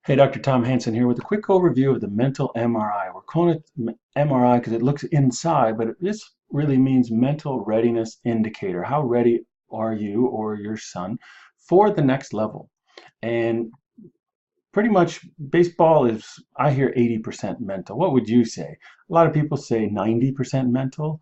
Hey, Dr. Tom Hanson here with a quick overview of the mental MRI. We're calling it MRI because it looks inside, but this really means mental readiness indicator. How ready are you or your son for the next level? And pretty much baseball is, I hear 80% mental. What would you say? A lot of people say 90% mental,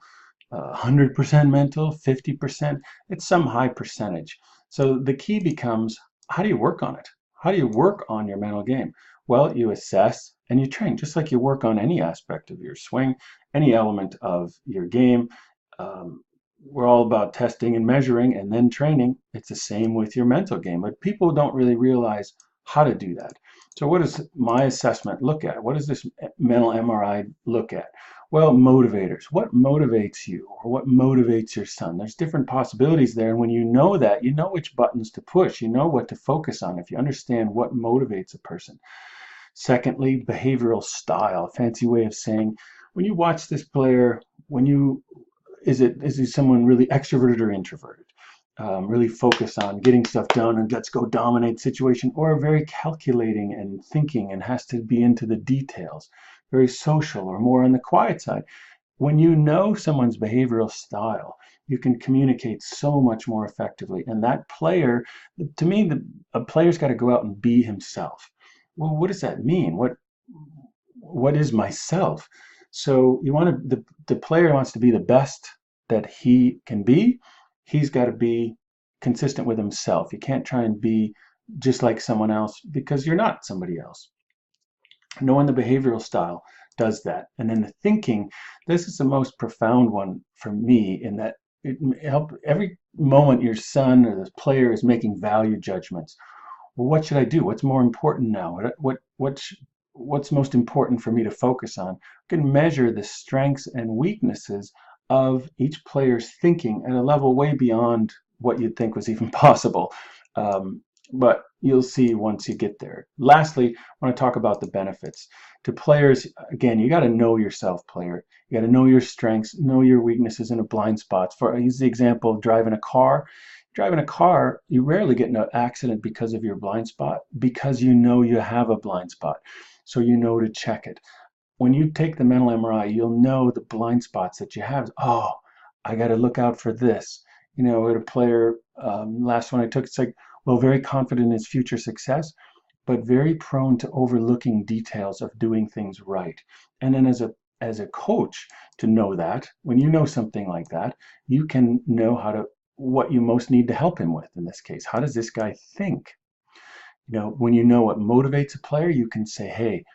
100% mental, 50%. It's some high percentage. So the key becomes, how do you work on it? How do you work on your mental game? Well, you assess and you train, just like you work on any aspect of your swing, any element of your game. We're all about testing and measuring and then training. It's the same with your mental game, but people don't really realize how to do that. So what does my assessment look at? What does this mental MRI look at? Well, motivators. What motivates you or what motivates your son? There's different possibilities there. And when you know that, you know which buttons to push. You know what to focus on if you understand what motivates a person. Secondly, behavioral style, a fancy way of saying when you watch this player, when you is he someone really extroverted or introverted? Really focus on getting stuff done and let's go dominate situation, or very calculating and thinking and has to be into the details, very social or more on the quiet side. When you know someone's behavioral style, you can communicate so much more effectively. And that player, to me, a player's got to go out and be himself. Well, what does that mean? What is myself? So you want to the player wants to be the best that he can be. He's got to be consistent with himself. You can't try and be just like someone else because you're not somebody else. Knowing the behavioral style does that. And then the thinking, this is the most profound one for me in that it help every moment your son or the player is making value judgments. Well, what should I do? What's more important now? What's most important for me to focus on? I can measure the strengths and weaknesses of each player's thinking at a level way beyond what you'd think was even possible. But you'll see once you get there. Lastly, I want to talk about the benefits. To players, again, you got to know yourself, player. You got to know your strengths, know your weaknesses and blind spots. I use the example of driving a car. Driving a car, you rarely get in an accident because of your blind spot, because you know you have a blind spot. So you know to check it. When you take the mental MRI, you'll know the blind spots that you have. Oh, I got to look out for this. You know, with a player, last one I took, it's like, well, very confident in his future success, but very prone to overlooking details of doing things right. And then as a coach, to know that, when you know something like that, you can know what you most need to help him with in this case. How does this guy think? You know, when you know what motivates a player, you can say, hey,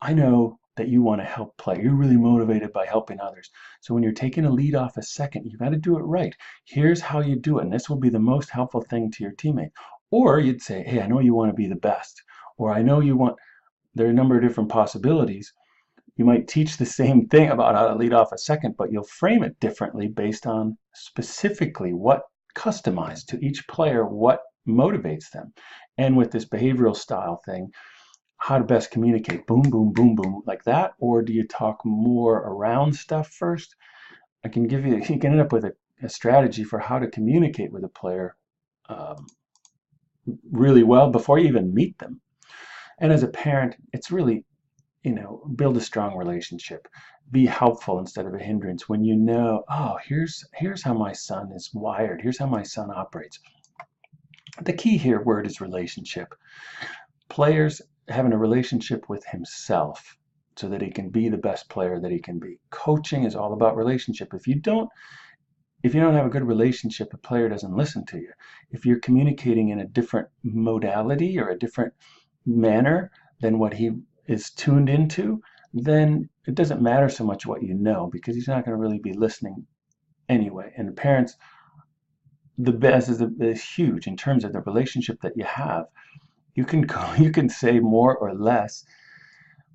I know that you want to help play. You're really motivated by helping others. So when you're taking a lead off a second, you got to do it right. Here's how you do it. And this will be the most helpful thing to your teammate. Or you'd say, hey, I know you want to be the best. Or I know you want, there are a number of different possibilities. You might teach the same thing about how to lead off a second, but you'll frame it differently based on specifically what customized to each player, what motivates them. And with this behavioral style thing, how to best communicate, boom, boom, boom, boom, like that? Or do you talk more around stuff first? I can give you, you can end up with a strategy for how to communicate with a player um, really well before you even meet them. And as a parent, it's really, build a strong relationship. Be helpful instead of a hindrance when you know, oh, here's how my son is wired. Here's how my son operates. The key here word is relationship. Players having a relationship with himself so that he can be the best player that he can be. Coaching is all about relationship. If you don't have a good relationship, a player doesn't listen to you. If you're communicating in a different modality or a different manner than what he is tuned into, then it doesn't matter so much what you know because he's not going to really be listening anyway. And the parents, the best is huge in terms of the relationship that you have. You can say more or less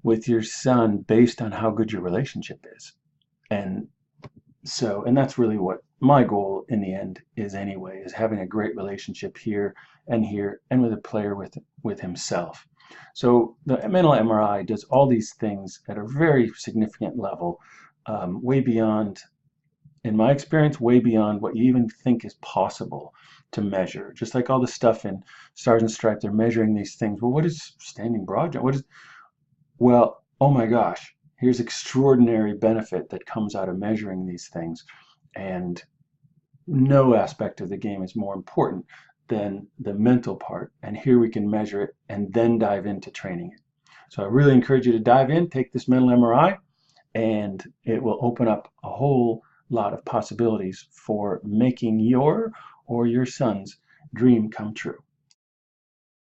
with your son based on how good your relationship is. And and that's really what my goal in the end is anyway, is having a great relationship here and with a player with himself. So the mental MRI does all these things at a very significant level, way beyond, in my experience, way beyond what you even think is possible to measure. Just like all the stuff in Stars and Stripes, they're measuring these things. Well, what is standing broad jump? What is, well, oh my gosh, here's extraordinary benefit that comes out of measuring these things. And no aspect of the game is more important than the mental part. And here we can measure it and then dive into training it. So I really encourage you to dive in, take this mental MRI, and it will open up a whole lot of possibilities for making your or your son's dream come true.